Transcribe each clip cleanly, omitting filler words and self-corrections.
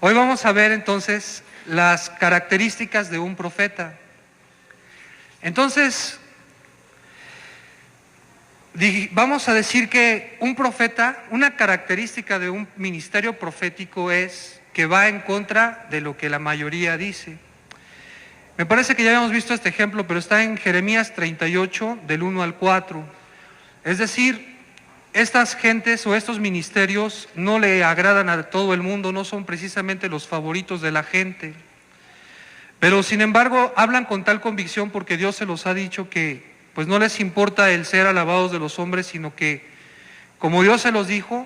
Hoy vamos a ver entonces las características de un profeta. Entonces, vamos a decir que un profeta, una característica de un ministerio profético es que va en contra de lo que la mayoría dice. Me parece que ya habíamos visto este ejemplo, pero está en Jeremías 38, del 1 al 4. Es decir, estas gentes o estos ministerios no le agradan a todo el mundo, no son precisamente los favoritos de la gente. Pero sin embargo, hablan con tal convicción porque Dios se los ha dicho que pues no les importa el ser alabados de los hombres, sino que como Dios se los dijo,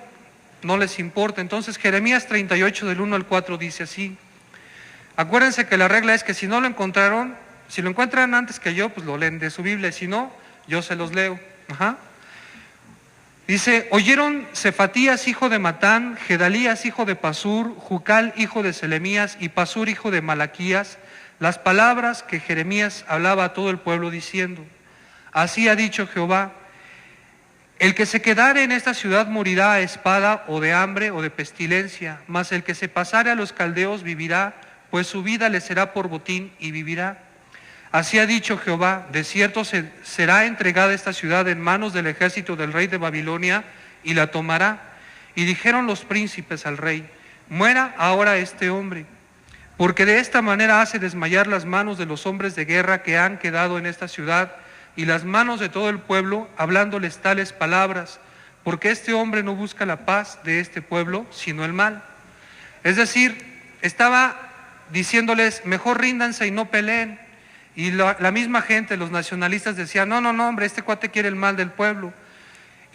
no les importa. Entonces Jeremías 38 del 1 al 4 dice así. Acuérdense que la regla es que si no lo encontraron, si lo encuentran antes que yo, pues lo leen de su Biblia, si no, yo se los leo. Dice, oyeron Cefatías hijo de Matán, Gedalías hijo de Pasur, Jucal hijo de Selemías y Pasur hijo de Malaquías, las palabras que Jeremías hablaba a todo el pueblo diciendo, así ha dicho Jehová, el que se quedare en esta ciudad morirá a espada o de hambre o de pestilencia, mas el que se pasare a los caldeos vivirá, pues su vida le será por botín y vivirá. Así ha dicho Jehová, de cierto será entregada esta ciudad en manos del ejército del rey de Babilonia y la tomará. Y dijeron los príncipes al rey, muera ahora este hombre, porque de esta manera hace desmayar las manos de los hombres de guerra que han quedado en esta ciudad y las manos de todo el pueblo, hablándoles tales palabras, porque este hombre no busca la paz de este pueblo, sino el mal. Es decir, estaba diciéndoles, mejor ríndanse y no peleen. Y la misma gente, los nacionalistas decían, no, hombre, este cuate quiere el mal del pueblo.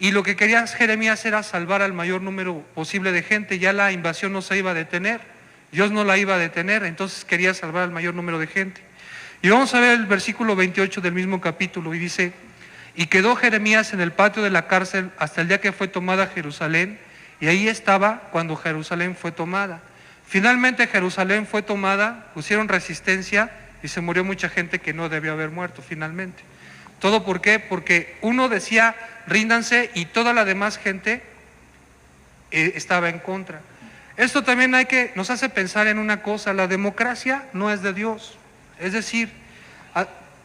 Y lo que quería Jeremías era salvar al mayor número posible de gente, ya la invasión no se iba a detener, Dios no la iba a detener, entonces quería salvar al mayor número de gente. Y vamos a ver el versículo 28 del mismo capítulo, y dice, y quedó Jeremías en el patio de la cárcel hasta el día que fue tomada Jerusalén, y ahí estaba cuando Jerusalén fue tomada. Finalmente Jerusalén fue tomada, pusieron resistencia, y se murió mucha gente que no debió haber muerto finalmente. ¿Todo por qué? Porque uno decía, ríndanse, y toda la demás gente estaba en contra. Esto también nos hace pensar en una cosa, la democracia no es de Dios. Es decir,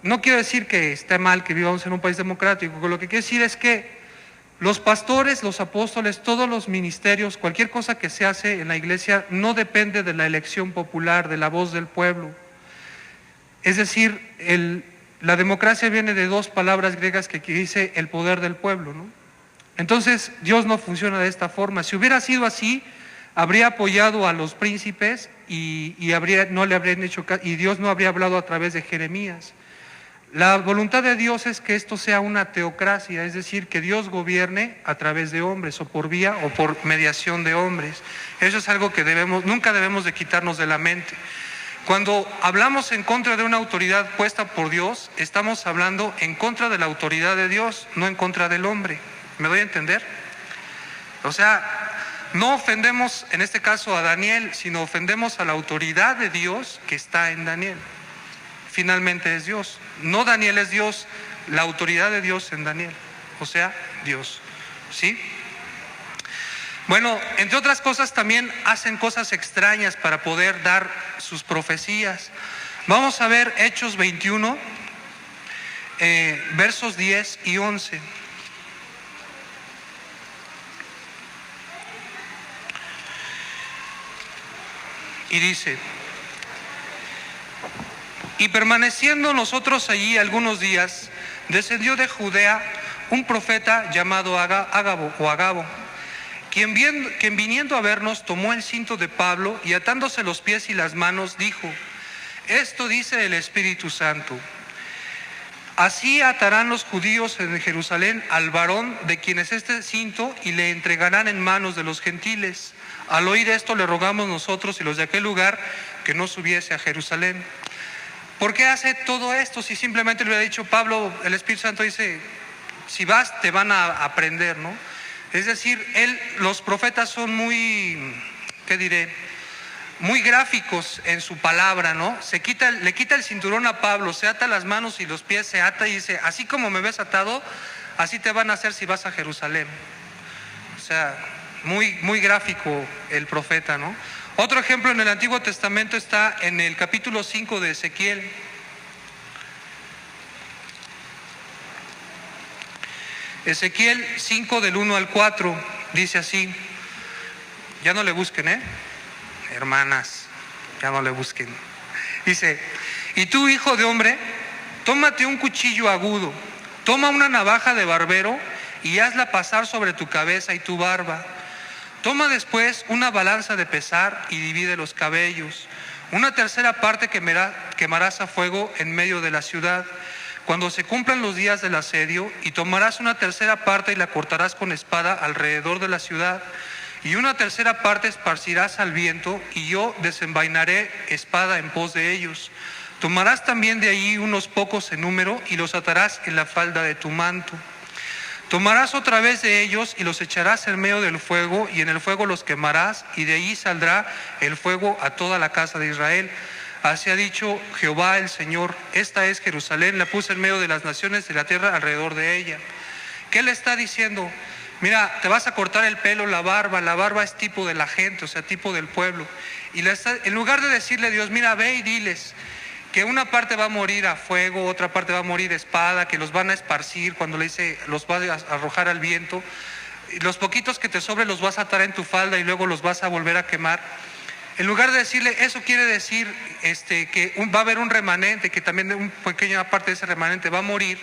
no quiero decir que esté mal que vivamos en un país democrático, lo que quiero decir es que los pastores, los apóstoles, todos los ministerios, cualquier cosa que se hace en la iglesia no depende de la elección popular, de la voz del pueblo. Es decir, la democracia viene de dos palabras griegas que dice el poder del pueblo, ¿no? Entonces, Dios no funciona de esta forma. Si hubiera sido así, habría apoyado a los príncipes y no le habrían hecho caso, y Dios no habría hablado a través de Jeremías. La voluntad de Dios es que esto sea una teocracia, es decir, que Dios gobierne a través de hombres, o por vía o por mediación de hombres. Eso es algo que nunca debemos de quitarnos de la mente. Cuando hablamos en contra de una autoridad puesta por Dios, estamos hablando en contra de la autoridad de Dios, no en contra del hombre. ¿Me doy a entender? O sea, no ofendemos en este caso a Daniel, sino ofendemos a la autoridad de Dios que está en Daniel. Finalmente es Dios. No Daniel es Dios, la autoridad de Dios en Daniel. O sea, Dios. ¿Sí? Bueno, entre otras cosas también hacen cosas extrañas para poder dar sus profecías. Vamos a ver Hechos 21, versos 10 y 11. Y dice, y permaneciendo nosotros allí algunos días, descendió de Judea un profeta llamado Agabo, quien viniendo a vernos tomó el cinto de Pablo y atándose los pies y las manos dijo, esto dice el Espíritu Santo, así atarán los judíos en Jerusalén al varón de quien es este cinto y le entregarán en manos de los gentiles. Al oír esto le rogamos nosotros y los de aquel lugar que no subiese a Jerusalén. ¿Por qué hace todo esto? Si simplemente le hubiera dicho Pablo, el Espíritu Santo dice, si vas te van a aprender, ¿no? Es decir, los profetas son muy, muy gráficos en su palabra, ¿no? Le quita el cinturón a Pablo, se ata las manos y los pies, se ata y dice, así como me ves atado, así te van a hacer si vas a Jerusalén. O sea, muy, muy gráfico el profeta, ¿no? Otro ejemplo en el Antiguo Testamento está en el capítulo 5 de Ezequiel. Ezequiel 5 del 1 al 4 dice así. Ya no le busquen, hermanas, ya no le busquen. Dice: y tú, hijo de hombre, tómate un cuchillo agudo, toma una navaja de barbero y hazla pasar sobre tu cabeza y tu barba. Toma después una balanza de pesar y divide los cabellos. Una tercera parte quemarás a fuego en medio de la ciudad, cuando se cumplan los días del asedio, y tomarás una tercera parte y la cortarás con espada alrededor de la ciudad, y una tercera parte esparcirás al viento, y yo desenvainaré espada en pos de ellos. Tomarás también de allí unos pocos en número y los atarás en la falda de tu manto. Tomarás otra vez de ellos y los echarás en medio del fuego, y en el fuego los quemarás, y de allí saldrá el fuego a toda la casa de Israel. Así ha dicho Jehová el Señor: esta es Jerusalén, la puse en medio de las naciones de la tierra alrededor de ella. ¿Qué le está diciendo? Mira, te vas a cortar el pelo, la barba es tipo de la gente, o sea, tipo del pueblo. Y en lugar de decirle a Dios: mira, ve y diles que una parte va a morir a fuego, otra parte va a morir a espada, que los van a esparcir, cuando le dice los va a arrojar al viento, y los poquitos que te sobren los vas a atar en tu falda y luego los vas a volver a quemar. En lugar de decirle eso, quiere decir que va a haber un remanente, que también una pequeña parte de ese remanente va a morir.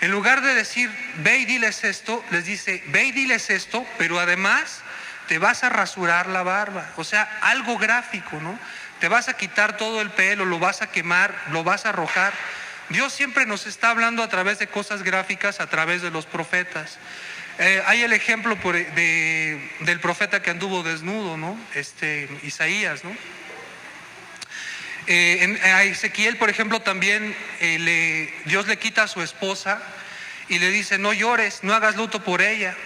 En lugar de decir ve y diles esto, les dice: ve y diles esto, pero además te vas a rasurar la barba. O sea, algo gráfico, ¿no? Te vas a quitar todo el pelo, lo vas a quemar, lo vas a arrojar. Dios siempre nos está hablando a través de cosas gráficas, a través de los profetas. Hay el ejemplo del profeta que anduvo desnudo, ¿no? Isaías, ¿no? A Ezequiel, por ejemplo, también Dios le quita a su esposa y le dice: no llores, no hagas luto por ella.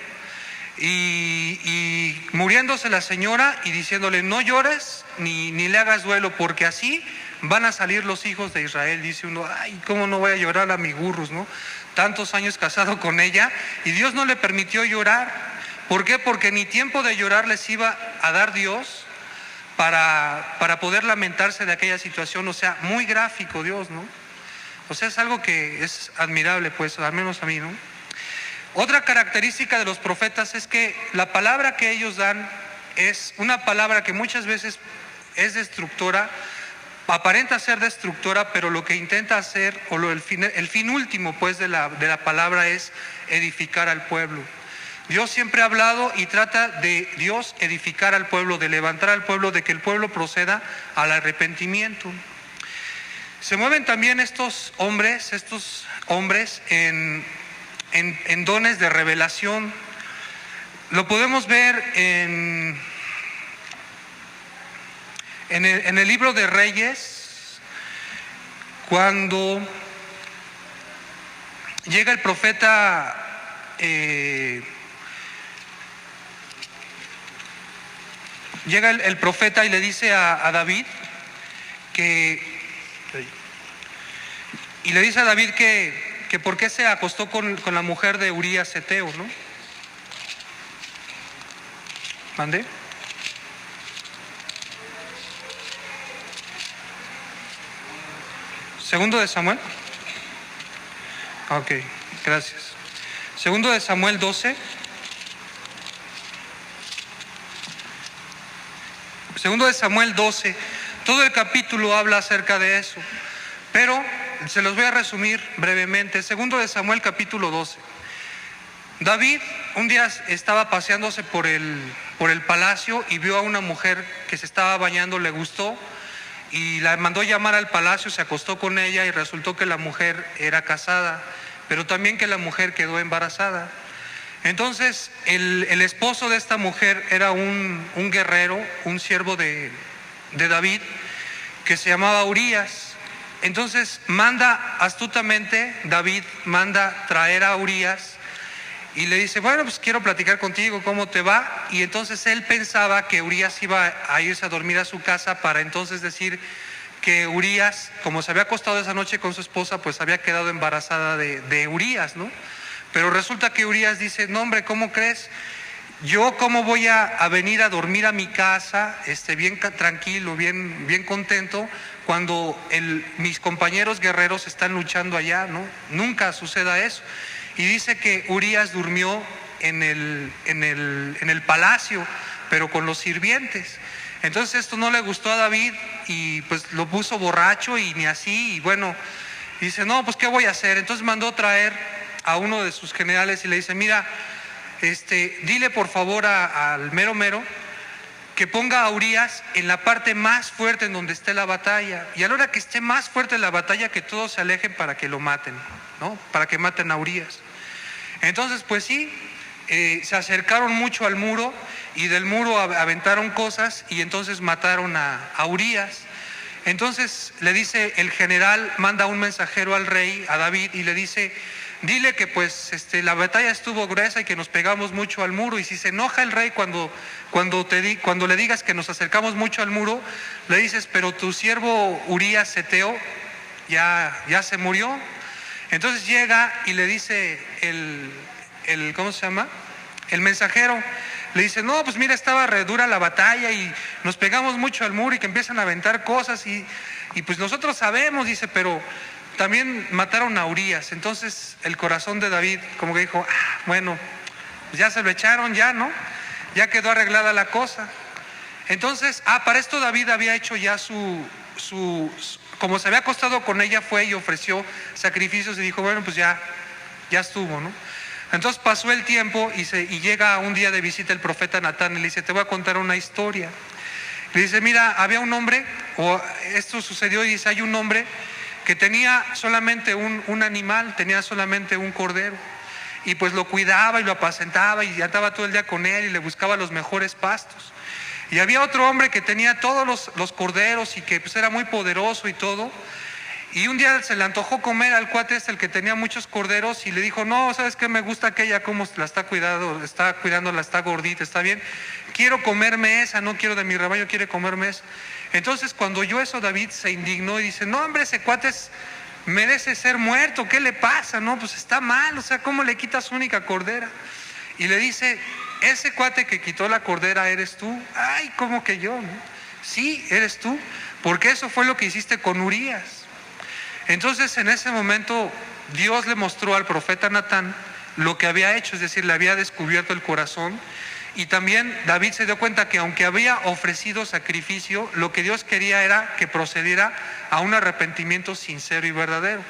Y muriéndose la señora y diciéndole: no llores ni le hagas duelo, porque así van a salir los hijos de Israel. Dice uno: ay, ¿cómo no voy a llorar a mi Gurrus, no? Tantos años casado con ella, y Dios no le permitió llorar. ¿Por qué? Porque ni tiempo de llorar les iba a dar Dios para poder lamentarse de aquella situación. O sea, muy gráfico Dios, ¿no? O sea, es algo que es admirable, pues, al menos a mí, ¿no? Otra característica de los profetas es que la palabra que ellos dan es una palabra que muchas veces es destructora, aparenta ser destructora, pero lo que intenta hacer, el fin último, pues, de la palabra es edificar al pueblo. Dios siempre ha hablado y trata de Dios edificar al pueblo, de levantar al pueblo, de que el pueblo proceda al arrepentimiento. Se mueven también estos hombres en dones de revelación. Lo podemos ver en el libro de Reyes, cuando llega el profeta el profeta y le dice a David que por qué se acostó con la mujer de Urías Eteo, ¿no? ¿Mandé? ¿Segundo de Samuel? Ok, gracias. Segundo de Samuel 12. Segundo de Samuel 12. Todo el capítulo habla acerca de eso, pero se los voy a resumir brevemente. Segundo de Samuel capítulo 12. David un día estaba paseándose por el palacio y vio a una mujer que se estaba bañando, le gustó y la mandó llamar al palacio, se acostó con ella y resultó que la mujer era casada, pero también que la mujer quedó embarazada. Entonces el esposo de esta mujer era un guerrero, un siervo de David, que se llamaba Urías. Entonces David manda traer a Urías y le dice: bueno, pues quiero platicar contigo, ¿cómo te va? Y entonces él pensaba que Urías iba a irse a dormir a su casa para entonces decir que Urías, como se había acostado esa noche con su esposa, pues había quedado embarazada de Urías, ¿no? Pero resulta que Urías dice: no, hombre, ¿cómo crees? yo cómo voy a venir a dormir a mi casa, bien tranquilo, bien contento, cuando mis compañeros guerreros están luchando allá, ¿no? Nunca suceda eso. Y dice que Urías durmió en el palacio, pero con los sirvientes. Entonces esto no le gustó a David y pues lo puso borracho y ni así, y bueno, dice, no, pues ¿qué voy a hacer? Entonces mandó traer a uno de sus generales y le dice, mira, dile por favor al mero mero que ponga a Urías en la parte más fuerte en donde esté la batalla, y a la hora que esté más fuerte la batalla, que todos se alejen para que lo maten, ¿no? Para que maten a Urías. Entonces pues sí, se acercaron mucho al muro y del muro aventaron cosas y entonces mataron a Urías. Entonces le dice el general, manda un mensajero al rey, a David, y le dice, dile que pues la batalla estuvo gruesa y que nos pegamos mucho al muro, y si se enoja el rey cuando le digas que nos acercamos mucho al muro, le dices, pero tu siervo Urías Heteo ya se murió. Entonces llega y le dice ¿cómo se llama? El mensajero, le dice, no, pues mira, estaba re dura la batalla y nos pegamos mucho al muro y que empiezan a aventar cosas y pues nosotros sabemos, dice, pero también mataron a Urías. Entonces el corazón de David como que dijo, bueno, pues ya se lo echaron, ya, ¿no? Ya quedó arreglada la cosa. Entonces, para esto David había hecho ya como se había acostado con ella, fue y ofreció sacrificios y dijo, bueno, pues ya estuvo, ¿no? Entonces pasó el tiempo y llega un día de visita el profeta Natán y le dice, te voy a contar una historia. Le dice, mira, había un hombre, o esto sucedió, y dice, hay un hombre que tenía solamente un animal, tenía solamente un cordero, y pues lo cuidaba y lo apacentaba y andaba todo el día con él y le buscaba los mejores pastos. Y había otro hombre que tenía todos los corderos y que pues era muy poderoso y todo. Y un día se le antojó comer al cuate el que tenía muchos corderos y le dijo, no, ¿sabes qué? Me gusta aquella, cómo la está cuidándola, está gordita, está bien. Quiero comerme esa, no quiero de mi rebaño, quiere comerme esa. Entonces cuando oyó eso, David se indignó y dice, no, hombre, ese cuate merece ser muerto, ¿qué le pasa? No, pues está mal, o sea, ¿cómo le quitas su única cordera? Y le dice, ese cuate que quitó la cordera eres tú. Ay, ¿cómo que yo? ¿No? Sí, eres tú, porque eso fue lo que hiciste con Urías. Entonces en ese momento Dios le mostró al profeta Natán lo que había hecho, es decir, le había descubierto el corazón, y también David se dio cuenta que aunque había ofrecido sacrificio, lo que Dios quería era que procediera a un arrepentimiento sincero y verdadero.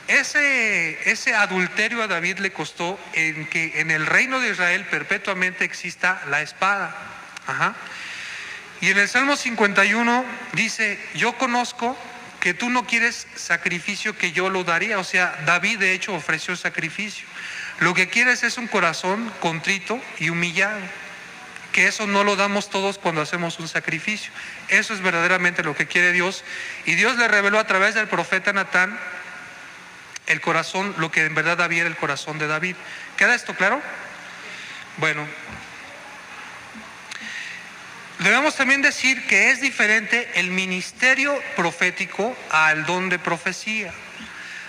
Ese adulterio a David le costó en que en el reino de Israel perpetuamente exista la espada. Y en el Salmo 51 dice, yo conozco que tú no quieres sacrificio que yo lo daría. O sea, David de hecho ofreció sacrificio. Lo que quieres es un corazón contrito y humillado, que eso no lo damos todos cuando hacemos un sacrificio. Eso es verdaderamente lo que quiere Dios, y Dios le reveló a través del profeta Natán el corazón, lo que en verdad había era el corazón de David. ¿Queda esto claro? Bueno, debemos también decir que es diferente el ministerio profético al don de profecía.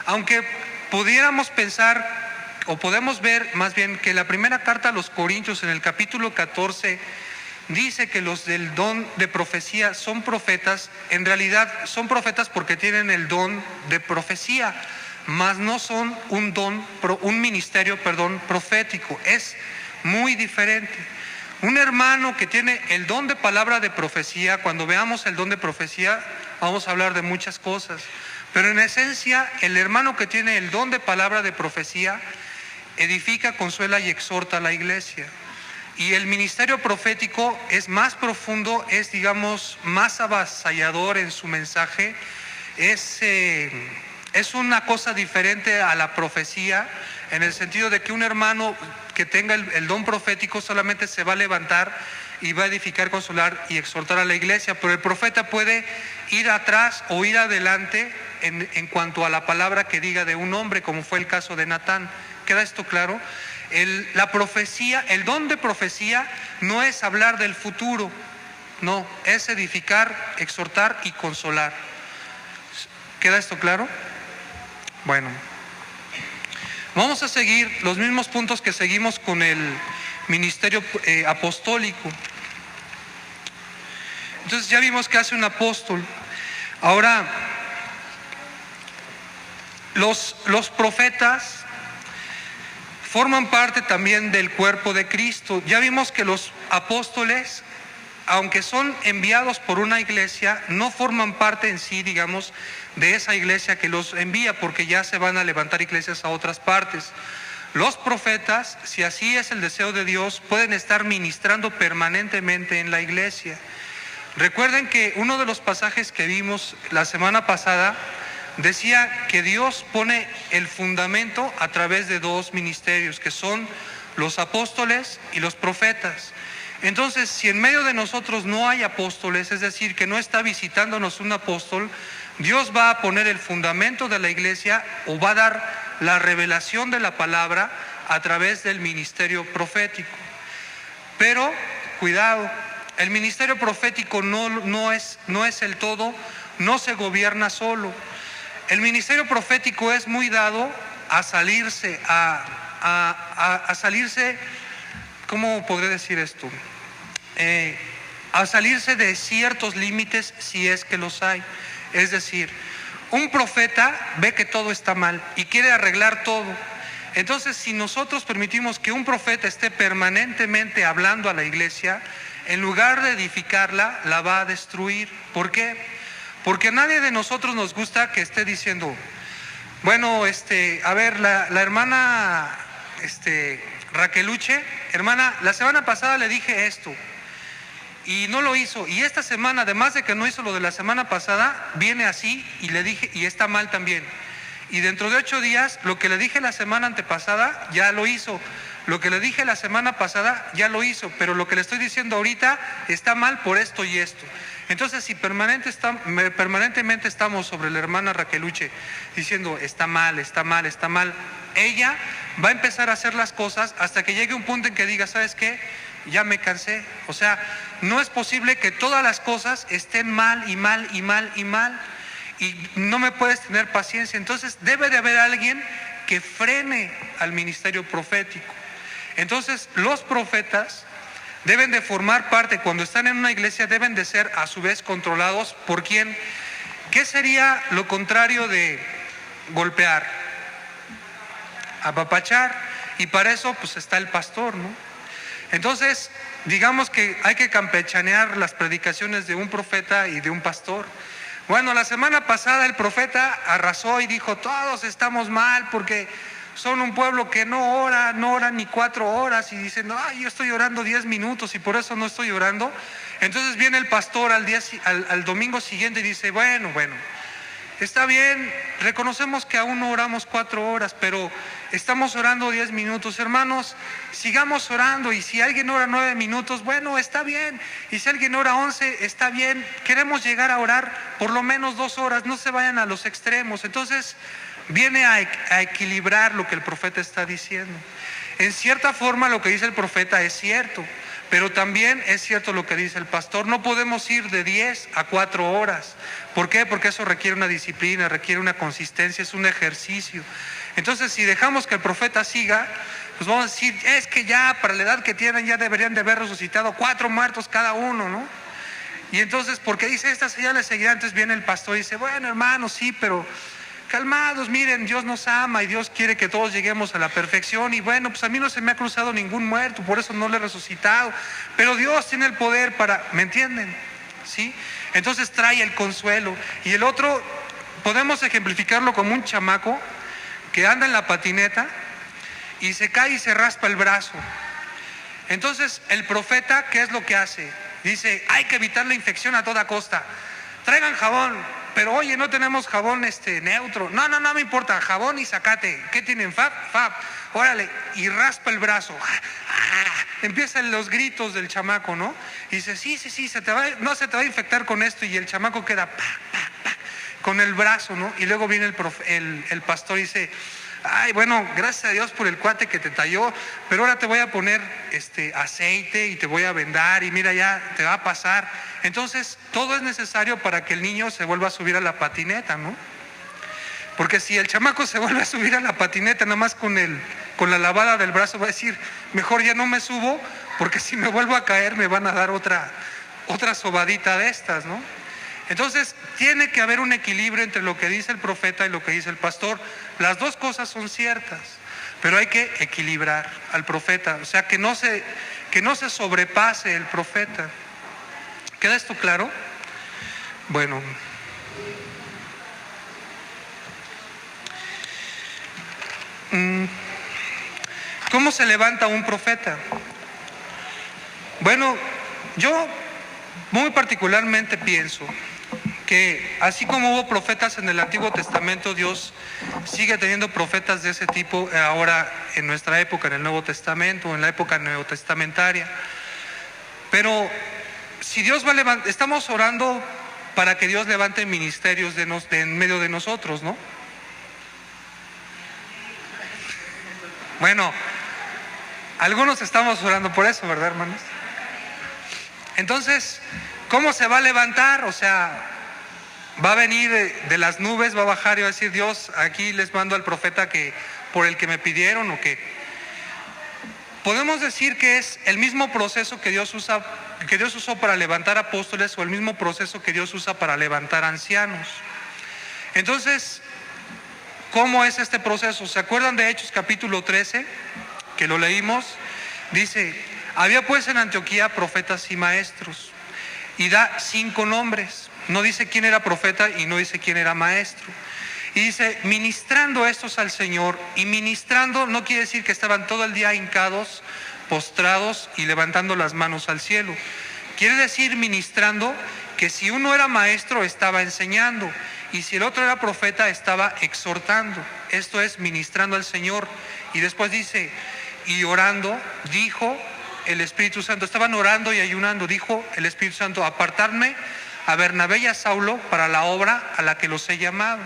Aunque pudiéramos pensar, o podemos ver más bien, que la primera carta a los Corintios en el capítulo 14 dice que los del don de profecía son profetas. En realidad son profetas porque tienen el don de profecía, mas no son un ministerio profético. Es muy diferente. Un hermano que tiene el don de palabra de profecía, cuando veamos el don de profecía vamos a hablar de muchas cosas, pero en esencia el hermano que tiene el don de palabra de profecía edifica, consuela y exhorta a la iglesia. Y el ministerio profético es más profundo, es digamos más avasallador en su mensaje, es una cosa diferente a la profecía, en el sentido de que un hermano que tenga el don profético solamente se va a levantar y va a edificar, consolar y exhortar a la iglesia, pero el profeta puede ir atrás o ir adelante en cuanto a la palabra que diga de un hombre, como fue el caso de Natán. ¿Queda esto claro? La profecía, el don de profecía no es hablar del futuro, no, es edificar, exhortar y consolar. ¿Queda esto claro? Bueno, vamos a seguir los mismos puntos que seguimos con el ministerio apostólico. Entonces ya vimos que hace un apóstol. Ahora, los profetas forman parte también del cuerpo de Cristo. Ya vimos que los apóstoles, aunque son enviados por una iglesia, no forman parte en sí, digamos, de esa iglesia que los envía, porque ya se van a levantar iglesias a otras partes. Los profetas, si así es el deseo de Dios, pueden estar ministrando permanentemente en la iglesia. Recuerden que uno de los pasajes que vimos la semana pasada decía que Dios pone el fundamento a través de dos ministerios, que son los apóstoles y los profetas. Entonces, si en medio de nosotros no hay apóstoles, es decir, que no está visitándonos un apóstol, Dios va a poner el fundamento de la iglesia o va a dar la revelación de la palabra a través del ministerio profético. Pero, cuidado, el ministerio profético no es el todo, no se gobierna solo. El ministerio profético es muy dado a salirse, a salirse, ¿cómo podré decir esto? A salirse de ciertos límites si es que los hay. Es decir, un profeta ve que todo está mal y quiere arreglar todo. Entonces, si nosotros permitimos que un profeta esté permanentemente hablando a la iglesia, en lugar de edificarla, la va a destruir. ¿Por qué? Porque a nadie de nosotros nos gusta que esté diciendo, bueno, a ver, la hermana Raqueluche, hermana, la semana pasada le dije esto y no lo hizo, y esta semana, además de que no hizo lo de la semana pasada, viene así y le dije, y está mal también. Y dentro de 8 días, lo que le dije la semana antepasada, ya lo hizo. Lo que le dije la semana pasada, ya lo hizo, pero lo que le estoy diciendo ahorita está mal por esto y esto. Entonces, si permanentemente estamos sobre la hermana Raqueluche diciendo, está mal, está mal, está mal, ella va a empezar a hacer las cosas hasta que llegue un punto en que diga, ¿sabes qué? Ya me cansé. O sea, no es posible que todas las cosas estén mal y mal y mal y mal. Y no me puedes tener paciencia. Entonces debe de haber alguien que frene al ministerio profético. Entonces los profetas deben de formar parte, cuando están en una iglesia, deben de ser a su vez controlados por quién. ¿Qué sería lo contrario de golpear? Apapachar. Y para eso pues está el pastor, ¿no? Entonces, digamos que hay que campechanear las predicaciones de un profeta y de un pastor. Bueno, la semana pasada el profeta arrasó y dijo, todos estamos mal porque son un pueblo que no ora ni 4 horas, y dicen, ay, yo estoy orando 10 minutos y por eso no estoy orando. Entonces viene el pastor al domingo siguiente y dice, bueno, está bien, reconocemos que aún no oramos 4 horas, pero estamos orando 10 minutos. Hermanos, sigamos orando, y si alguien ora 9 minutos, bueno, está bien. Y si alguien ora 11, está bien. Queremos llegar a orar por lo menos 2 horas, no se vayan a los extremos. Entonces, viene a equilibrar lo que el profeta está diciendo. En cierta forma, lo que dice el profeta es cierto, pero también es cierto lo que dice el pastor. No podemos ir de 10 a 4 horas. ¿Por qué? Porque eso requiere una disciplina, requiere una consistencia, es un ejercicio. Entonces, si dejamos que el profeta siga, pues vamos a decir, es que ya para la edad que tienen ya deberían de haber resucitado 4 muertos cada uno, ¿no? Y entonces, porque dice, estas señales seguirán. Entonces viene el pastor y dice, bueno, hermanos, sí, pero calmados, miren, Dios nos ama y Dios quiere que todos lleguemos a la perfección. Y bueno, pues a mí no se me ha cruzado ningún muerto, por eso no le he resucitado. Pero Dios tiene el poder para, ¿me entienden? ¿Sí? Entonces trae el consuelo. Y el otro, podemos ejemplificarlo como un chamaco que anda en la patineta y se cae y se raspa el brazo. Entonces el profeta, ¿qué es lo que hace? Dice, hay que evitar la infección a toda costa. Traigan jabón, pero oye, no tenemos jabón neutro. No me importa, jabón y zacate. ¿Qué tienen? Fab, órale, y raspa el brazo. Empiezan los gritos del chamaco, ¿no? Y dice, sí, no se te va a infectar con esto, y el chamaco queda con el brazo, ¿no? Y luego viene el pastor y dice, ay, bueno, gracias a Dios por el cuate que te talló, pero ahora te voy a poner aceite y te voy a vendar y mira, ya te va a pasar. Entonces, todo es necesario para que el niño se vuelva a subir a la patineta, ¿no? Porque si el chamaco se vuelve a subir a la patineta nada más con el con la lavada del brazo va a decir, mejor ya no me subo, porque si me vuelvo a caer me van a dar otra sobadita de estas, ¿no? Entonces, tiene que haber un equilibrio entre lo que dice el profeta y lo que dice el pastor. Las dos cosas son ciertas, pero hay que equilibrar al profeta, o sea, que no se sobrepase el profeta. ¿Queda esto claro? Bueno. ¿Cómo se levanta un profeta? Bueno, yo muy particularmente pienso que así como hubo profetas en el Antiguo Testamento, Dios sigue teniendo profetas de ese tipo ahora en nuestra época, en el Nuevo Testamento, en la época neotestamentaria. Pero si Dios va a levantar, estamos orando para que Dios levante ministerios en medio de nosotros, ¿no? Bueno, algunos estamos orando por eso, ¿verdad, hermanos? Entonces, ¿cómo se va a levantar? O sea, va a venir de las nubes, va a bajar y va a decir, Dios, aquí les mando al profeta por el que me pidieron, ¿o qué? Podemos decir que es el mismo proceso que Dios usó para levantar apóstoles, o el mismo proceso que Dios usa para levantar ancianos. Entonces, ¿cómo es este proceso? ¿Se acuerdan de Hechos capítulo 13? Que lo leímos. Dice, había pues en Antioquía profetas y maestros. Y da 5 nombres. No dice quién era profeta y no dice quién era maestro. Y dice, ministrando estos al Señor. Y ministrando no quiere decir que estaban todo el día hincados, postrados y levantando las manos al cielo. Quiere decir ministrando que si uno era maestro estaba enseñando, y si el otro era profeta estaba exhortando. Esto es ministrando al Señor. Y después dice, y orando, dijo el Espíritu Santo, estaban orando y ayunando, dijo el Espíritu Santo, apartarme a Bernabé y a Saulo para la obra a la que los he llamado.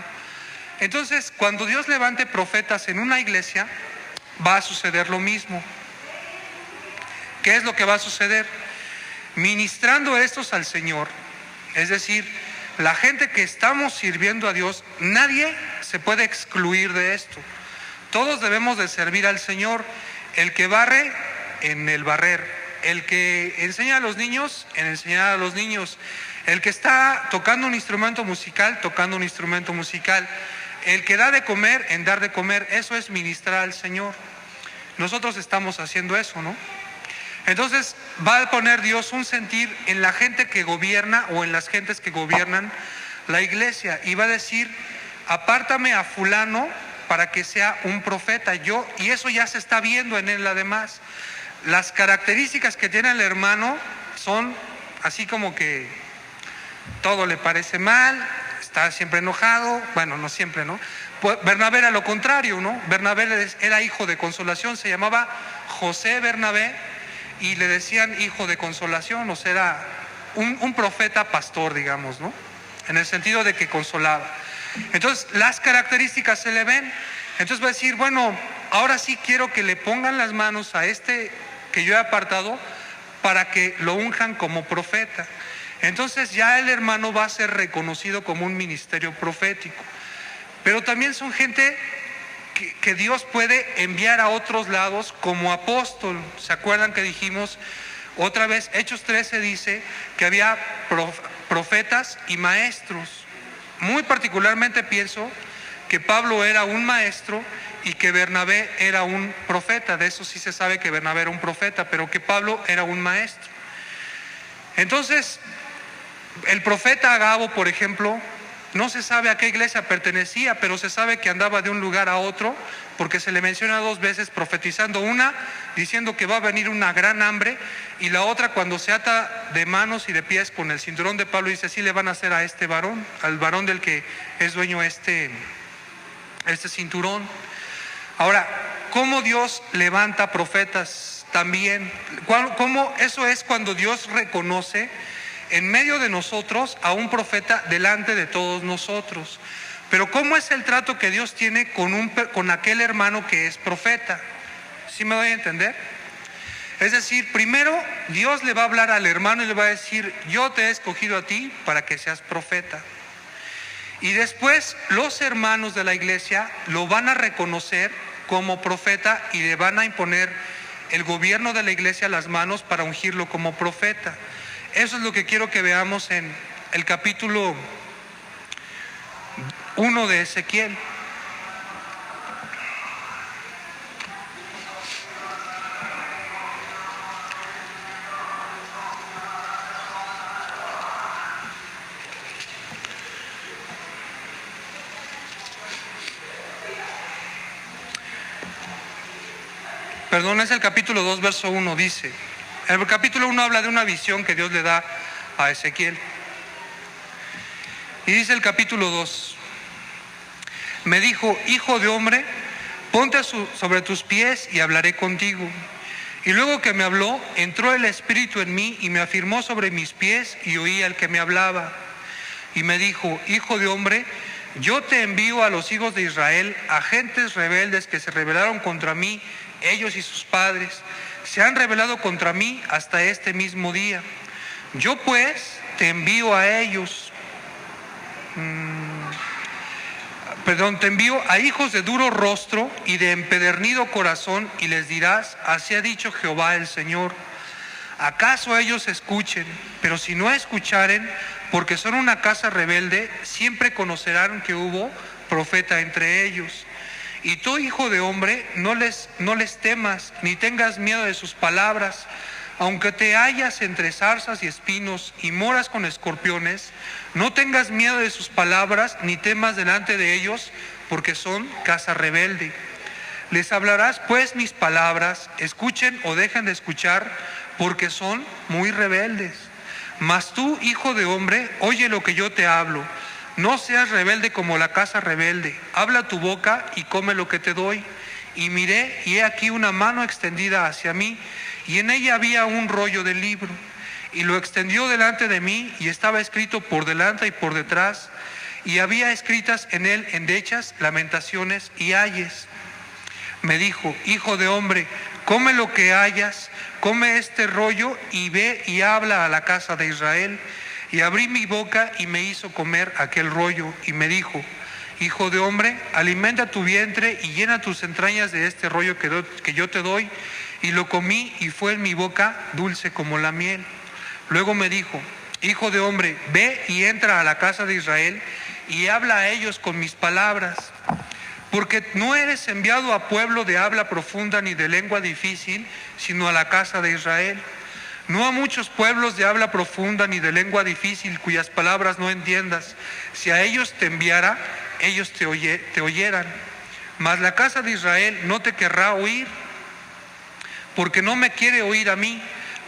Entonces, cuando Dios levante profetas en una iglesia, va a suceder lo mismo. ¿Qué es lo que va a suceder? Ministrando estos al Señor, es decir, la gente que estamos sirviendo a Dios, nadie se puede excluir de esto. Todos debemos de servir al Señor. El que barre, en el barrer. El que enseña a los niños, en enseñar a los niños. El que está tocando un instrumento musical, tocando un instrumento musical. El que da de comer, en dar de comer. Eso es ministrar al Señor. Nosotros estamos haciendo eso, ¿no? Entonces va a poner Dios un sentir en la gente que gobierna o en las gentes que gobiernan la iglesia, y va a decir, apártame a fulano para que sea un profeta. Y eso ya se está viendo en él. Además, las características que tiene el hermano son así como que todo le parece mal, está siempre enojado. Bueno, no siempre, ¿no? Pues Bernabé era lo contrario, ¿no? Bernabé era hijo de consolación, se llamaba José Bernabé y le decían hijo de consolación, o sea, era un profeta pastor, digamos, ¿no? En el sentido de que consolaba. Entonces, las características se le ven. Entonces va a decir, bueno, ahora sí quiero que le pongan las manos a este que yo he apartado para que lo unjan como profeta. Entonces ya el hermano va a ser reconocido como un ministerio profético. Pero también son gente que Dios puede enviar a otros lados como apóstol. ¿Se acuerdan que dijimos otra vez? Hechos 13 dice que había profetas y maestros. Muy particularmente pienso que Pablo era un maestro y que Bernabé era un profeta. De eso sí se sabe que Bernabé era un profeta, pero que Pablo era un maestro. Entonces, el profeta Agabo, por ejemplo, no se sabe a qué iglesia pertenecía, pero se sabe que andaba de un lugar a otro, porque se le menciona 2 veces profetizando, una diciendo que va a venir una gran hambre, y la otra cuando se ata de manos y de pies con el cinturón de Pablo, dice, así le van a hacer a este varón, al varón del que es dueño este cinturón. Ahora, ¿cómo Dios levanta profetas también? ¿Cómo? Eso es cuando Dios reconoce en medio de nosotros a un profeta delante de todos nosotros. Pero ¿cómo es el trato que Dios tiene con aquel hermano que es profeta? ¿Sí me doy a entender? Es decir, primero Dios le va a hablar al hermano y le va a decir, yo te he escogido a ti para que seas profeta. Y después los hermanos de la iglesia lo van a reconocer como profeta y le van a imponer el gobierno de la iglesia a las manos para ungirlo como profeta. Eso es lo que quiero que veamos en el capítulo 1 de Ezequiel. Perdón, es el capítulo 2, verso 1, dice. El capítulo 1 habla de una visión que Dios le da a Ezequiel. Y dice el capítulo 2, me dijo, hijo de hombre, ponte sobre tus pies y hablaré contigo. Y luego que me habló, entró el Espíritu en mí y me afirmó sobre mis pies y oí al que me hablaba. Y me dijo, hijo de hombre, yo te envío a los hijos de Israel, a gentes rebeldes que se rebelaron contra mí, ellos y sus padres, se han rebelado contra mí hasta este mismo día. Yo pues te envío a ellos, te envío a hijos de duro rostro y de empedernido corazón, y les dirás, así ha dicho Jehová el Señor. ¿Acaso ellos escuchen? Pero si no escucharen, porque son una casa rebelde, siempre conocerán que hubo profeta entre ellos. Y tú, hijo de hombre, no les temas, ni tengas miedo de sus palabras, aunque te hallas entre zarzas y espinos y moras con escorpiones, no tengas miedo de sus palabras, ni temas delante de ellos, porque son casa rebelde. Les hablarás pues mis palabras, escuchen o dejen de escuchar, porque son muy rebeldes. Mas tú, hijo de hombre, oye lo que yo te hablo. No seas rebelde como la casa rebelde. Habla tu boca y come lo que te doy. Y miré, y he aquí una mano extendida hacia mí, y en ella había un rollo de libro. Y lo extendió delante de mí, y estaba escrito por delante y por detrás, y había escritas en él endechas, lamentaciones y ayes. Me dijo, hijo de hombre, come lo que hayas, come este rollo, y ve y habla a la casa de Israel. Y abrí mi boca y me hizo comer aquel rollo, y me dijo, hijo de hombre, alimenta tu vientre y llena tus entrañas de este rollo que yo te doy. Y lo comí y fue en mi boca dulce como la miel. Luego me dijo, hijo de hombre, ve y entra a la casa de Israel y habla a ellos con mis palabras. Porque no eres enviado a pueblo de habla profunda ni de lengua difícil, sino a la casa de Israel. No a muchos pueblos de habla profunda ni de lengua difícil, cuyas palabras no entiendas. Si a ellos te enviara, ellos te oyeran. Mas la casa de Israel no te querrá oír, porque no me quiere oír a mí,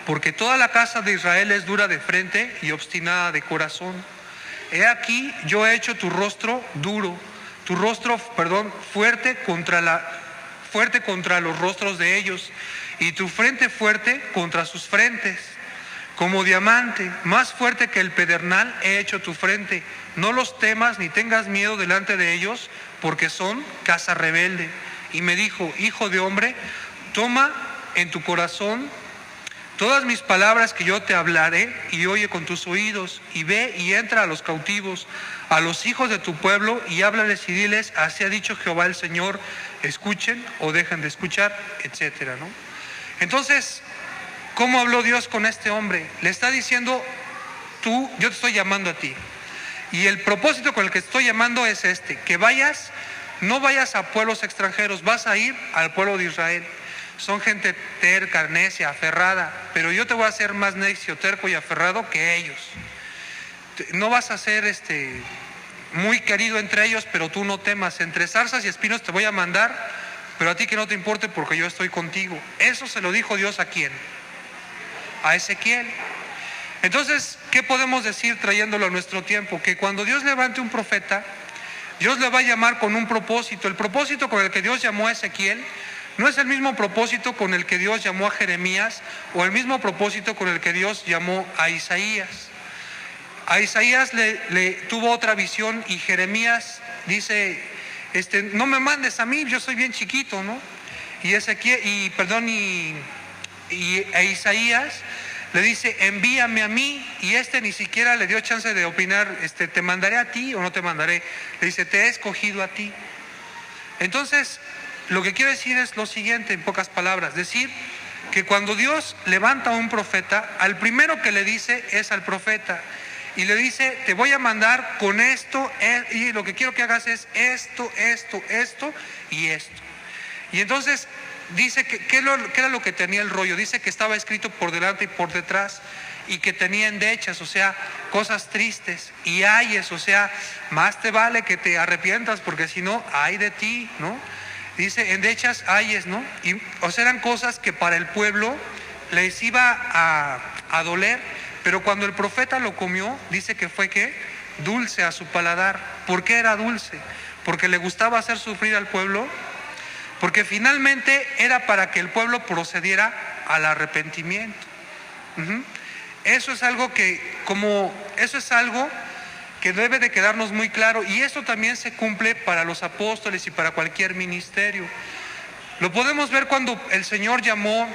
porque toda la casa de Israel es dura de frente y obstinada de corazón. He aquí, yo he hecho tu rostro duro, fuerte contra los rostros de ellos, y tu frente fuerte contra sus frentes. Como diamante, más fuerte que el pedernal, he hecho tu frente. No los temas ni tengas miedo delante de ellos, porque son casa rebelde. Y me dijo, hijo de hombre, toma en tu corazón todas mis palabras que yo te hablaré, y oye con tus oídos, y ve y entra a los cautivos, a los hijos de tu pueblo, y háblales y diles, así ha dicho Jehová el Señor, escuchen o dejen de escuchar, etcétera, ¿no? Entonces, ¿cómo habló Dios con este hombre? Le está diciendo, yo te estoy llamando a ti. Y el propósito con el que te estoy llamando es que no vayas a pueblos extranjeros, vas a ir al pueblo de Israel. Son gente terca, necia, aferrada, pero yo te voy a hacer más necio, terco y aferrado que ellos. No vas a ser muy querido entre ellos, pero tú no temas. Entre zarzas y espinos te voy a mandar, pero a ti que no te importe, porque yo estoy contigo. Eso se lo dijo Dios ¿a quién? A Ezequiel. Entonces, ¿qué podemos decir trayéndolo a nuestro tiempo? Que cuando Dios levante un profeta, Dios le va a llamar con un propósito. El propósito con el que Dios llamó a Ezequiel no es el mismo propósito con el que Dios llamó a Jeremías, o el mismo propósito con el que Dios llamó a Isaías. A Isaías le tuvo otra visión, y Jeremías dice, no me mandes a mí, yo soy bien chiquito, ¿no? Y Isaías le dice, envíame a mí, y ni siquiera le dio chance de opinar, te mandaré a ti o no te mandaré. Le dice, te he escogido a ti. Entonces, lo que quiero decir es lo siguiente, en pocas palabras, decir que cuando Dios levanta a un profeta, al primero que le dice es al profeta, y le dice, te voy a mandar con esto, y lo que quiero que hagas es esto, esto, esto y esto. Y entonces dice que ¿qué era lo que tenía el rollo? Dice que estaba escrito por delante y por detrás, y que tenía endechas, o sea, cosas tristes, y ayes, o sea, más te vale que te arrepientas, porque si no, ay de ti, ¿no? Dice, endechas, ayes, ¿no? Y, o sea, eran cosas que para el pueblo les iba a doler, pero cuando el profeta lo comió, dice que fue, ¿qué? Dulce a su paladar. ¿Por qué era dulce? Porque le gustaba hacer sufrir al pueblo, porque finalmente era para que el pueblo procediera al arrepentimiento. Eso es algo que debe de quedarnos muy claro, y esto también se cumple para los apóstoles y para cualquier ministerio. Lo podemos ver cuando el Señor llamó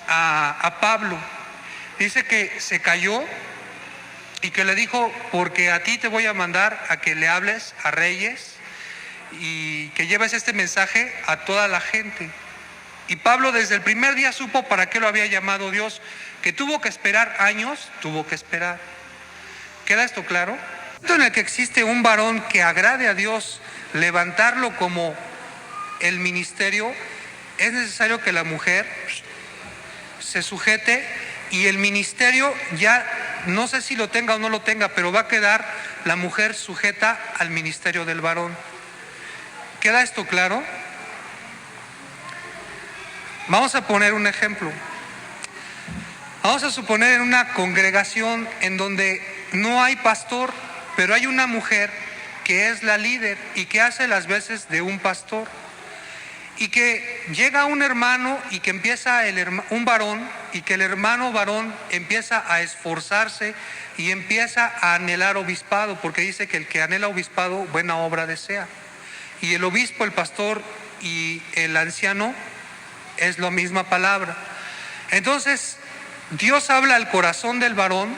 a Pablo. Dice que se cayó y que le dijo, porque a ti te voy a mandar a que le hables a reyes y que lleves este mensaje a toda la gente. Y Pablo desde el primer día supo para qué lo había llamado Dios. Que tuvo que esperar años, tuvo que esperar. ¿Queda esto claro? En el que existe un varón que agrade a Dios, levantarlo como el ministerio, es necesario que la mujer se sujete, y el ministerio ya, no sé si lo tenga o no lo tenga, pero va a quedar la mujer sujeta al ministerio del varón. ¿Queda esto claro? Vamos a poner un ejemplo. Vamos a suponer en una congregación en donde no hay pastor, pero hay una mujer que es la líder y que hace las veces de un pastor. Y que llega un hermano y que empieza un varón, y que el hermano varón empieza a esforzarse y empieza a anhelar obispado, porque dice que el que anhela obispado, buena obra desea. Y el obispo, el pastor y el anciano es la misma palabra. Entonces, Dios habla al corazón del varón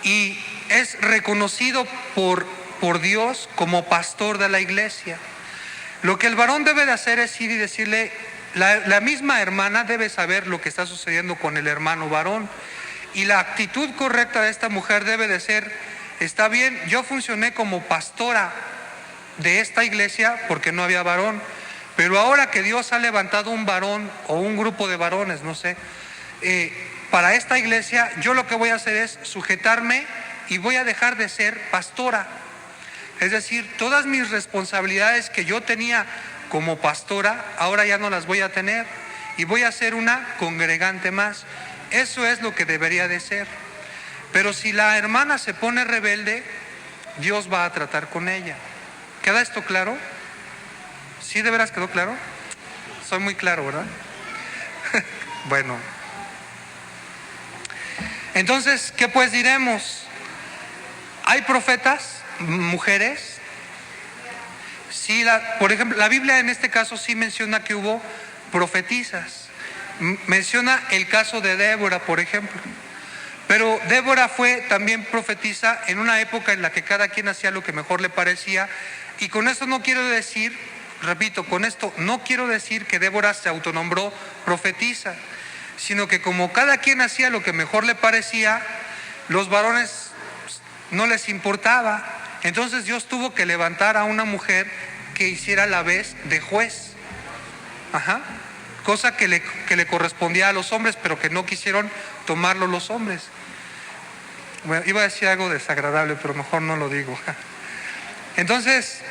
y es reconocido por Dios como pastor de la iglesia. Lo que el varón debe de hacer es ir y decirle, la misma hermana debe saber lo que está sucediendo con el hermano varón, y la actitud correcta de esta mujer debe de ser, está bien, yo funcioné como pastora de esta iglesia porque no había varón, pero ahora que Dios ha levantado un varón o un grupo de varones, no sé, para esta iglesia, yo lo que voy a hacer es sujetarme y voy a dejar de ser pastora. Es decir, todas mis responsabilidades que yo tenía como pastora, ahora ya no las voy a tener, y voy a ser una congregante más. Eso es lo que debería de ser. Pero si la hermana se pone rebelde, Dios va a tratar con ella. ¿Queda esto claro? ¿Sí de veras quedó claro? Soy muy claro, ¿verdad? Bueno. Entonces, ¿qué pues diremos? ¿Hay profetas, mujeres? Sí, por ejemplo, la Biblia en este caso sí menciona que hubo profetisas. Menciona el caso de Débora, por ejemplo. Pero Débora fue también profetisa en una época en la que cada quien hacía lo que mejor le parecía. Y con esto no quiero decir, repito, con esto no quiero decir que Débora se autonombró profetisa, sino que como cada quien hacía lo que mejor le parecía, los varones no les importaba. Entonces Dios tuvo que levantar a una mujer que hiciera la vez de juez. Cosa que le correspondía a los hombres, pero que no quisieron tomarlo los hombres. Bueno, iba a decir algo desagradable, pero mejor no lo digo. Entonces,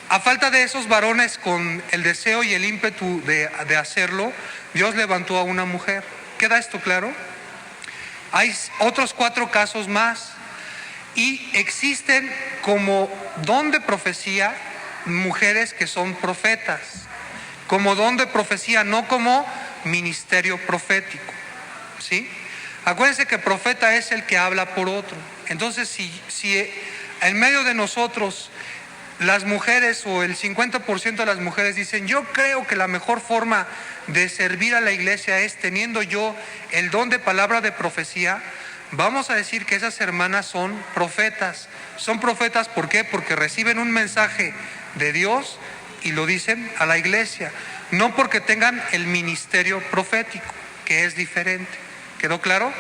a falta de esos varones con el deseo y el ímpetu de hacerlo, Dios levantó a una mujer. ¿Queda esto claro? Hay otros 4 casos más, y existen como don de profecía mujeres que son profetas, como don de profecía, no como ministerio profético, ¿sí? Acuérdense que profeta es el que habla por otro. Entonces, si en medio de nosotros las mujeres o el 50% de las mujeres dicen, yo creo que la mejor forma de servir a la iglesia es teniendo yo el don de palabra de profecía, vamos a decir que esas hermanas son profetas. Son profetas, ¿por qué? Porque reciben un mensaje de Dios y lo dicen a la iglesia, no porque tengan el ministerio profético, que es diferente. ¿Quedó claro?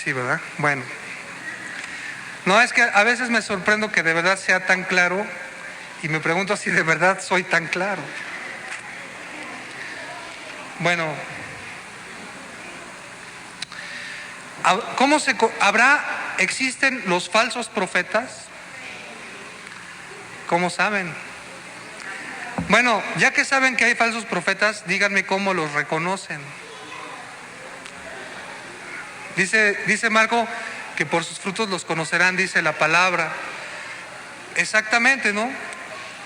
Sí, ¿verdad? Bueno. No, es que a veces me sorprendo que de verdad sea tan claro y me pregunto si de verdad soy tan claro. Bueno, existen los falsos profetas? ¿Cómo saben? Bueno, ya que saben que hay falsos profetas, díganme cómo los reconocen. Dice Marco que por sus frutos los conocerán, dice la palabra. Exactamente, ¿no?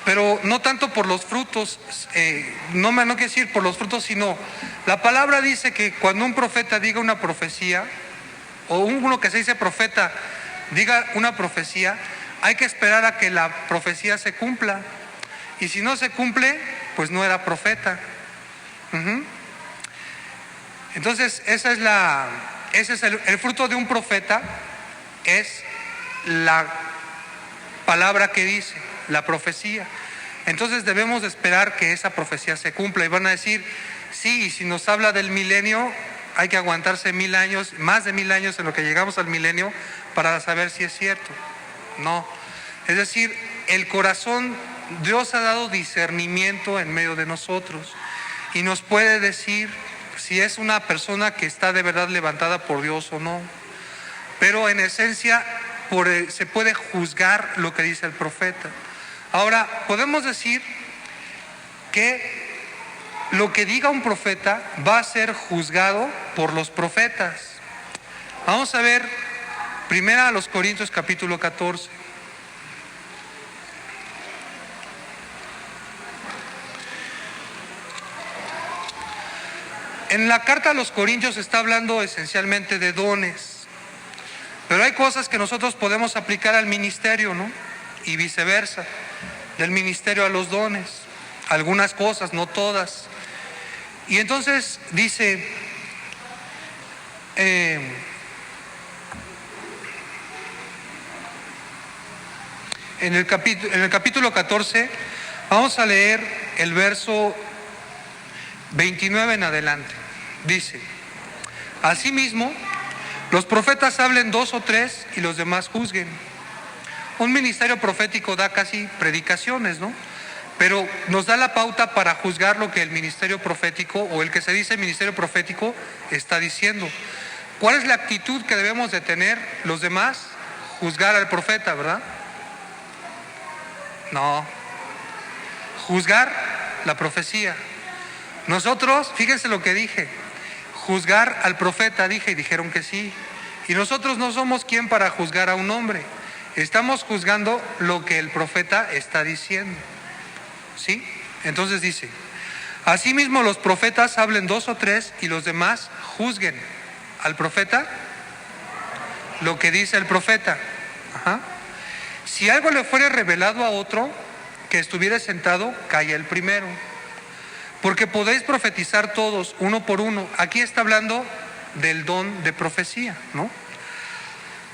Pero no tanto por los frutos, no quiere decir por los frutos, sino la palabra dice que cuando un profeta diga una profecía, o uno que se dice profeta diga una profecía, hay que esperar a que la profecía se cumpla. Y si no se cumple, pues no era profeta. Entonces, ese es el fruto de un profeta, es la palabra que dice, la profecía. Entonces debemos de esperar que esa profecía se cumpla. Y van a decir, sí, y si nos habla del milenio, hay que aguantarse 1000 años, más de 1000 años en lo que llegamos al milenio para saber si es cierto. No. Es decir, el corazón, Dios ha dado discernimiento en medio de nosotros y nos puede decir si es una persona que está de verdad levantada por Dios o no. Pero en esencia se puede juzgar lo que dice el profeta. Ahora, podemos decir que lo que diga un profeta va a ser juzgado por los profetas. Vamos a ver 1 Corintios capítulo 14. En la carta a los Corintios está hablando esencialmente de dones, pero hay cosas que nosotros podemos aplicar al ministerio, ¿no? Y viceversa, del ministerio a los dones, algunas cosas, no todas. Y entonces dice, en el capítulo 14, vamos a leer el verso 29 en adelante. Dice, asimismo, los profetas hablen 2 o 3 y los demás juzguen. Un ministerio profético da casi predicaciones, ¿no? Pero nos da la pauta para juzgar lo que el ministerio profético o el que se dice ministerio profético está diciendo. ¿Cuál es la actitud que debemos de tener los demás? Juzgar al profeta, ¿verdad? No. Juzgar la profecía. Nosotros, fíjense lo que dije, juzgar al profeta, dije, y dijeron que sí. Y nosotros no somos quien para juzgar a un hombre. Estamos juzgando lo que el profeta está diciendo. ¿Sí? Entonces dice, asimismo los profetas hablen 2 o 3 y los demás juzguen al profeta lo que dice el profeta. Si algo le fuere revelado a otro que estuviera sentado, calla el primero. Porque podéis profetizar todos, uno por uno. Aquí está hablando del don de profecía, ¿no?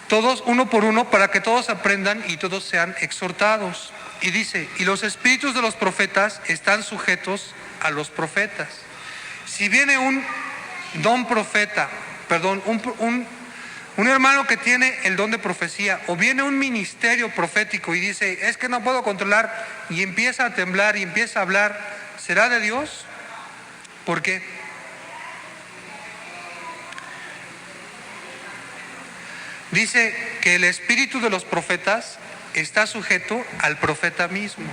Todos uno por uno, para que todos aprendan y todos sean exhortados. Y dice, y los espíritus de los profetas están sujetos a los profetas. Si viene un hermano que tiene el don de profecía, o viene un ministerio profético y dice, es que no puedo controlar, y empieza a temblar y empieza a hablar, ¿será de Dios? ¿Por qué? Dice que el espíritu de los profetas está sujeto al profeta mismo.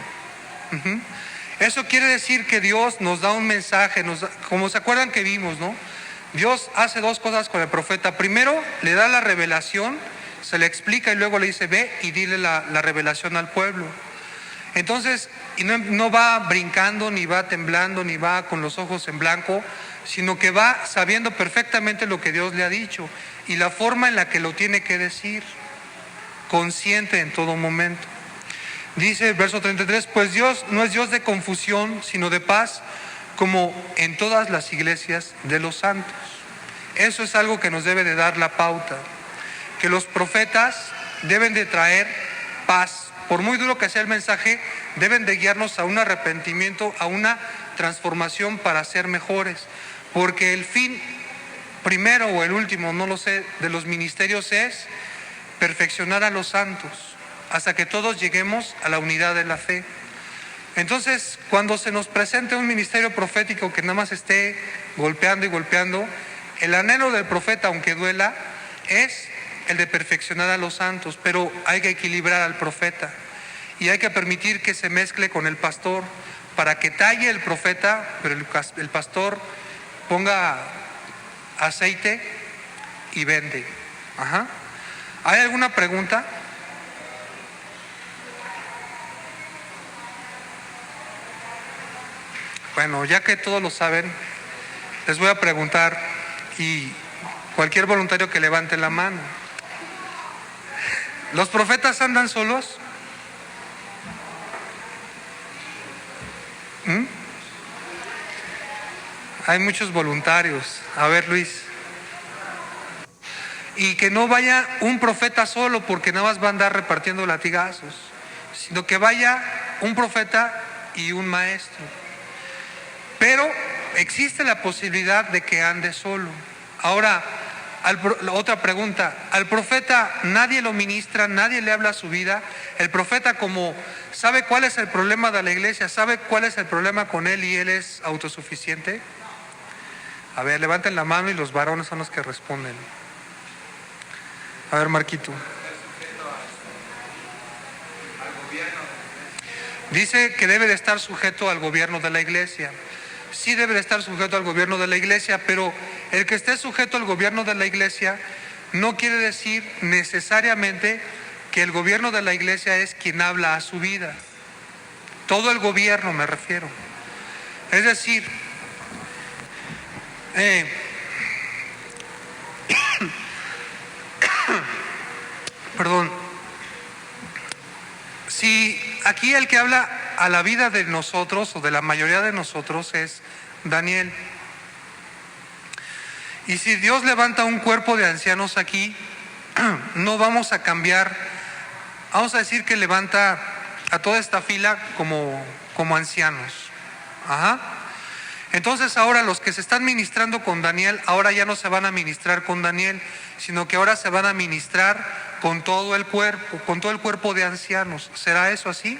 Eso quiere decir que Dios nos da un mensaje, como se acuerdan que vimos, ¿no? Dios hace 2 cosas con el profeta. Primero, le da la revelación, se le explica y luego le dice, ve y dile la revelación al pueblo. Entonces, y no va brincando, ni va temblando, ni va con los ojos en blanco, sino que va sabiendo perfectamente lo que Dios le ha dicho y la forma en la que lo tiene que decir, consciente en todo momento. Dice el verso 33, pues Dios no es Dios de confusión, sino de paz, como en todas las iglesias de los santos. Eso es algo que nos debe de dar la pauta, que los profetas deben de traer paz por muy duro que sea el mensaje, deben de guiarnos a un arrepentimiento, a una transformación para ser mejores. Porque el fin primero o el último, no lo sé, de los ministerios es perfeccionar a los santos, hasta que todos lleguemos a la unidad de la fe. Entonces, cuando se nos presente un ministerio profético que nada más esté golpeando y golpeando, el anhelo del profeta, aunque duela, es el de perfeccionar a los santos, pero hay que equilibrar al profeta y hay que permitir que se mezcle con el pastor para que talle el profeta, pero el pastor ponga aceite y vende. Ajá. ¿Hay alguna pregunta? Bueno, ya que todos lo saben, les voy a preguntar, y cualquier voluntario que levante la mano. ¿Los profetas andan solos? Hay muchos voluntarios. A ver, Luis. Y que no vaya un profeta solo porque nada más va a andar repartiendo latigazos, sino que vaya un profeta y un maestro. Pero existe la posibilidad de que ande solo. Ahora, otra pregunta, al profeta nadie lo ministra, nadie le habla su vida. El profeta, como sabe cuál es el problema de la iglesia, sabe cuál es el problema con él y él es autosuficiente. A ver, levanten la mano y los varones son los que responden. A ver, Marquito. Dice que debe de estar sujeto al gobierno de la iglesia. Sí debe de estar sujeto al gobierno de la iglesia, pero el que esté sujeto al gobierno de la iglesia no quiere decir necesariamente que el gobierno de la iglesia es quien habla a su vida. Todo el gobierno me refiero. Es decir, perdón, si aquí el que habla a la vida de nosotros o de la mayoría de nosotros es Daniel, y si Dios levanta un cuerpo de ancianos aquí, no vamos a cambiar, vamos a decir que levanta a toda esta fila como ancianos. Ajá. Entonces ahora los que se están ministrando con Daniel, ahora ya no se van a ministrar con Daniel, sino que ahora se van a ministrar con todo el cuerpo de ancianos. ¿Será eso así?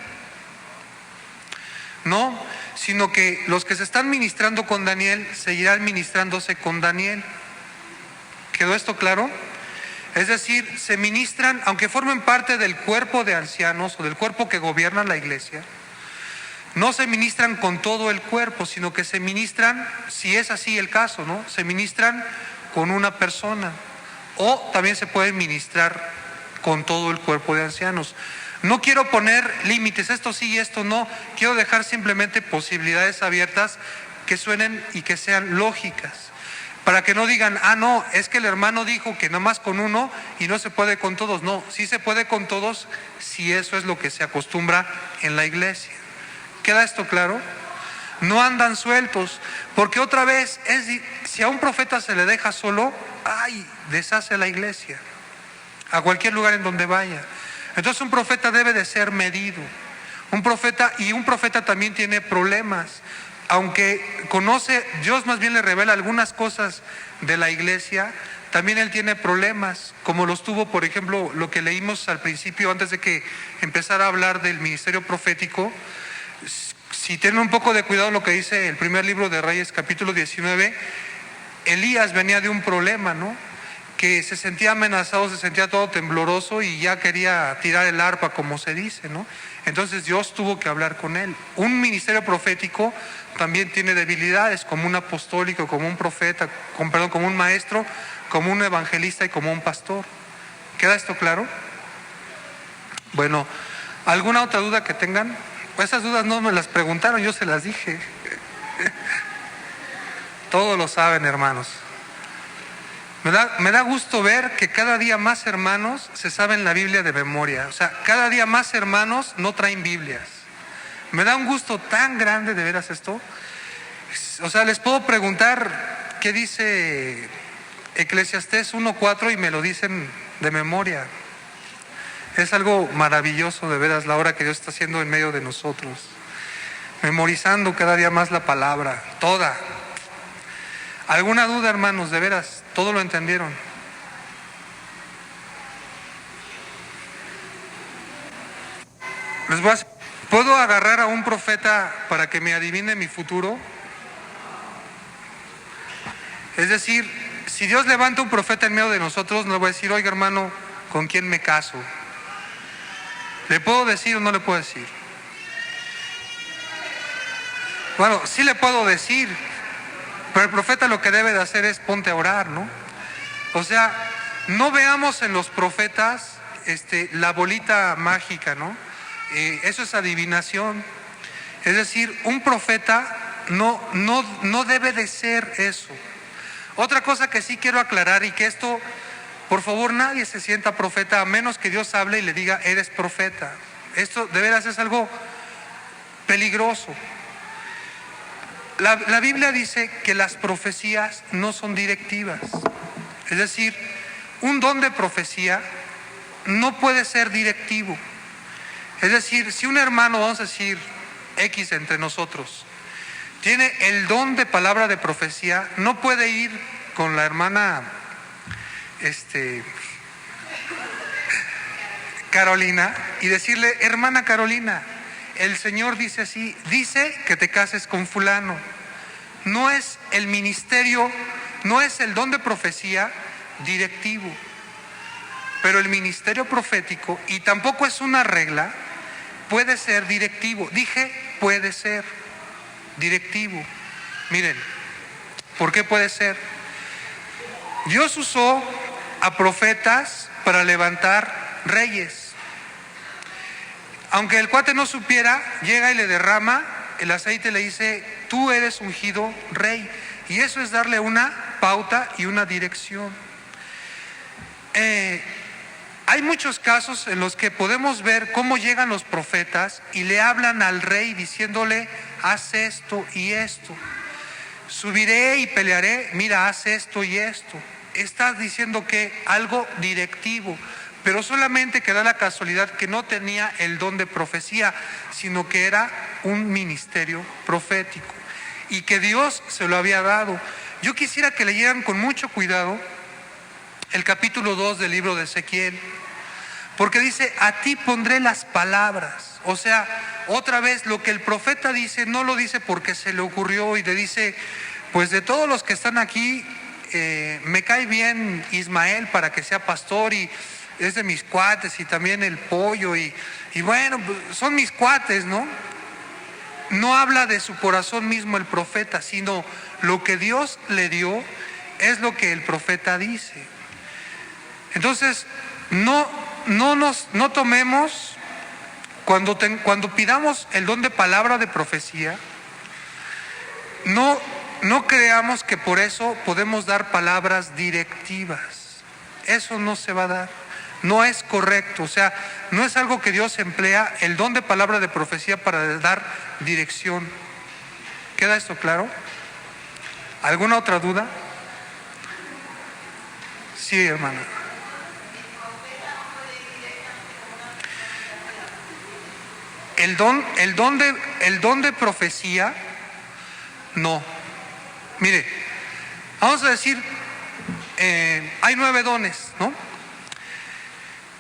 No, sino que los que se están ministrando con Daniel seguirán ministrándose con Daniel. ¿Quedó esto claro? Es decir, se ministran, aunque formen parte del cuerpo de ancianos o del cuerpo que gobierna la iglesia, no se ministran con todo el cuerpo, sino que se ministran, si es así el caso, ¿no? Se ministran con una persona, o también se pueden ministrar con todo el cuerpo de ancianos. No quiero poner límites, esto sí y esto no, quiero dejar simplemente posibilidades abiertas que suenen y que sean lógicas, para que no digan, no, es que el hermano dijo que nada más con uno y no se puede con todos. No, sí se puede con todos si eso es lo que se acostumbra en la iglesia. ¿Queda esto claro? No andan sueltos, porque otra vez, si a un profeta se le deja solo, deshace la iglesia, a cualquier lugar en donde vaya. Entonces un profeta debe de ser medido. Un profeta también tiene problemas. Aunque conoce, Dios más bien le revela algunas cosas de la iglesia, también él tiene problemas, como los tuvo, por ejemplo, lo que leímos al principio, antes de que empezara a hablar del ministerio profético. Si tienen un poco de cuidado lo que dice el primer libro de Reyes, capítulo 19, Elías venía de un problema, ¿no? Que se sentía amenazado, se sentía todo tembloroso y ya quería tirar el arpa, como se dice, ¿no? Entonces Dios tuvo que hablar con él. Un ministerio profético también tiene debilidades, como un apostólico, como un profeta, como un maestro, como un evangelista y como un pastor. ¿Queda esto claro? Bueno, ¿alguna otra duda que tengan? Pues esas dudas no me las preguntaron, yo se las dije. Todos lo saben, hermanos. Me da gusto ver que cada día más hermanos se saben la Biblia de memoria. O sea, cada día más hermanos no traen Biblias. Me da un gusto tan grande de veras esto. O sea, les puedo preguntar qué dice Eclesiastés 1:4 y me lo dicen de memoria. Es algo maravilloso de veras la obra que Dios está haciendo en medio de nosotros. Memorizando cada día más la palabra, toda. ¿Alguna duda, hermanos? De veras, ¿todo lo entendieron? ¿Puedo agarrar a un profeta para que me adivine mi futuro? Es decir, si Dios levanta un profeta en medio de nosotros, no le voy a decir, oiga hermano, ¿con quién me caso? ¿Le puedo decir o no le puedo decir? Bueno, sí le puedo decir, pero el profeta lo que debe de hacer es ponte a orar, ¿no? O sea, no veamos en los profetas la bolita mágica, ¿no? Eso es adivinación. Es decir, un profeta no debe de ser eso. Otra cosa que sí quiero aclarar, y que esto, por favor, nadie se sienta profeta a menos que Dios hable y le diga, eres profeta. Esto de veras es algo peligroso. La Biblia dice que las profecías no son directivas. Es decir, un don de profecía no puede ser directivo. Es decir, si un hermano, vamos a decir, X entre nosotros, tiene el don de palabra de profecía, no puede ir con la hermana Carolina y decirle, hermana Carolina, el Señor dice así, dice que te cases con fulano. No es el ministerio, no es el don de profecía directivo, pero el ministerio profético, y tampoco es una regla, puede ser directivo. Dije, puede ser directivo. Miren, ¿por qué puede ser? Dios usó a profetas para levantar reyes. Aunque el cuate no supiera, llega y le derrama el aceite y le dice, tú eres ungido rey. Y eso es darle una pauta y una dirección. Hay muchos casos en los que podemos ver cómo llegan los profetas y le hablan al rey diciéndole, haz esto y esto. Subiré y pelearé, mira, haz esto y esto. Estás diciendo que algo directivo, pero solamente que da la casualidad que no tenía el don de profecía, sino que era un ministerio profético y que Dios se lo había dado. Yo quisiera que leyeran con mucho cuidado el capítulo 2 del libro de Ezequiel, porque dice, a ti pondré las palabras. O sea, otra vez lo que el profeta dice, no lo dice porque se le ocurrió y le dice, pues de todos los que están aquí, me cae bien Ismael para que sea pastor y es de mis cuates, y también el pollo y bueno, son mis cuates, ¿no? No habla de su corazón mismo el profeta, sino lo que Dios le dio es lo que el profeta dice. Entonces, no tomemos, cuando pidamos el don de palabra de profecía, no creamos que por eso podemos dar palabras directivas. Eso no se va a dar, no es correcto. O sea, no es algo que Dios emplea el don de palabra de profecía para dar dirección. ¿Queda esto claro? ¿Alguna otra duda? Sí, hermana. El don de profecía, no. Mire, vamos a decir, hay 9 dones, ¿no?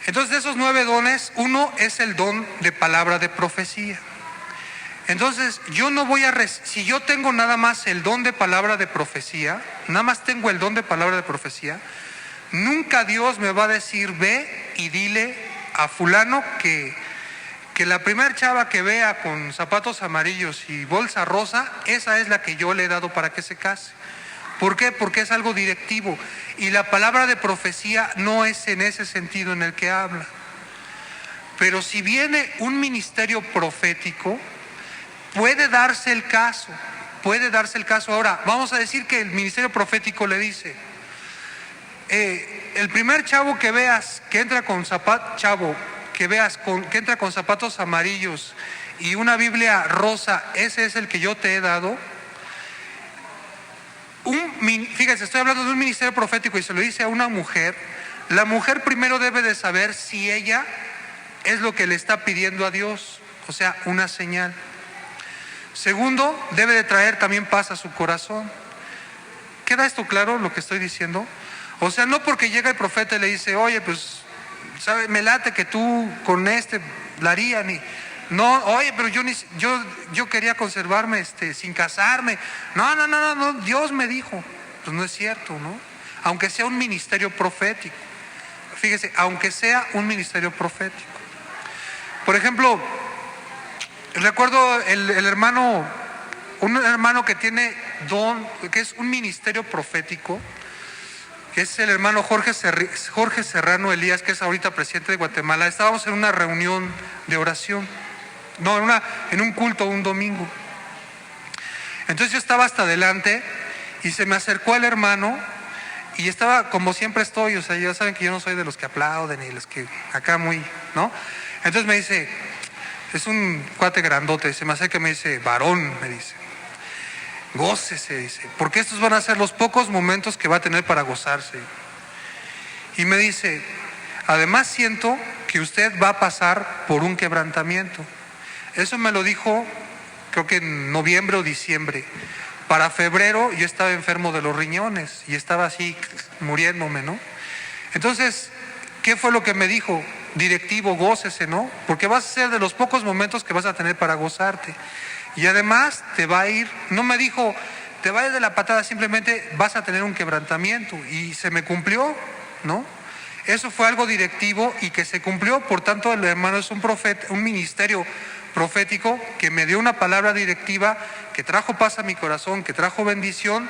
Entonces, de esos 9 dones, uno es el don de palabra de profecía. Entonces, yo no voy si yo tengo nada más el don de palabra de profecía, nada más tengo el don de palabra de profecía, nunca Dios me va a decir, ve y dile a fulano que la primera chava que vea con zapatos amarillos y bolsa rosa, esa es la que yo le he dado para que se case. ¿Por qué? Porque es algo directivo. Y la palabra de profecía no es en ese sentido en el que habla. Pero si viene un ministerio profético, puede darse el caso. Ahora, vamos a decir que el ministerio profético le dice, el primer chavo que veas que entra con que entra con zapatos amarillos y una Biblia rosa, ese es el que yo te he dado. Fíjense, estoy hablando de un ministerio profético y se lo dice a una mujer. La mujer primero debe de saber si ella es lo que le está pidiendo a Dios, o sea, una señal. Segundo, debe de traer también paz a su corazón. ¿Queda esto claro lo que estoy diciendo? O sea, no porque llega el profeta y le dice, oye, pues, ¿sabes? Me late que tú con la harías, ni... No, oye, pero yo quería conservarme sin casarme. No, Dios me dijo. Pues no es cierto, ¿no? Aunque sea un ministerio profético. Fíjese, aunque sea un ministerio profético. Por ejemplo, recuerdo un hermano que tiene don, que es un ministerio profético, que es el hermano Jorge Serrano Elías, que es ahorita presidente de Guatemala. Estábamos en una reunión de oración, en un culto un domingo. Entonces yo estaba hasta adelante y se me acercó el hermano y estaba como siempre estoy, o sea, ya saben que yo no soy de los que aplauden y los que acá muy, ¿no? Entonces me dice, es un cuate grandote, se me acerca y me dice, varón, me dice, gócese, dice, porque estos van a ser los pocos momentos que va a tener para gozarse. Y me dice, además siento que usted va a pasar por un quebrantamiento. Eso me lo dijo, creo que en noviembre o diciembre. Para febrero yo estaba enfermo de los riñones y estaba así muriéndome, ¿no? Entonces, ¿qué fue lo que me dijo? Directivo, gócese, ¿no? Porque vas a ser de los pocos momentos que vas a tener para gozarte. Y además te va a ir, no me dijo, te va a ir de la patada, simplemente vas a tener un quebrantamiento. Y se me cumplió, ¿no? Eso fue algo directivo y que se cumplió. Por tanto, el hermano es un profeta, un ministerio profético que me dio una palabra directiva que trajo paz a mi corazón, que trajo bendición,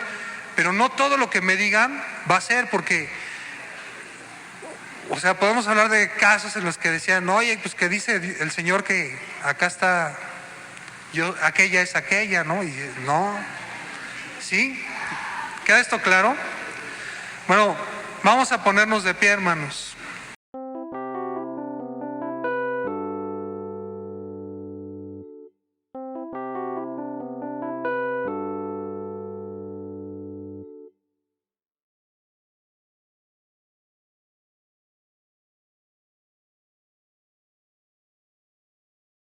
pero no todo lo que me digan va a ser, porque, o sea, podemos hablar de casos en los que decían, oye, pues que dice el Señor que acá está, aquella es aquella, ¿no? Y no, ¿sí? ¿Queda esto claro? Bueno, vamos a ponernos de pie, hermanos.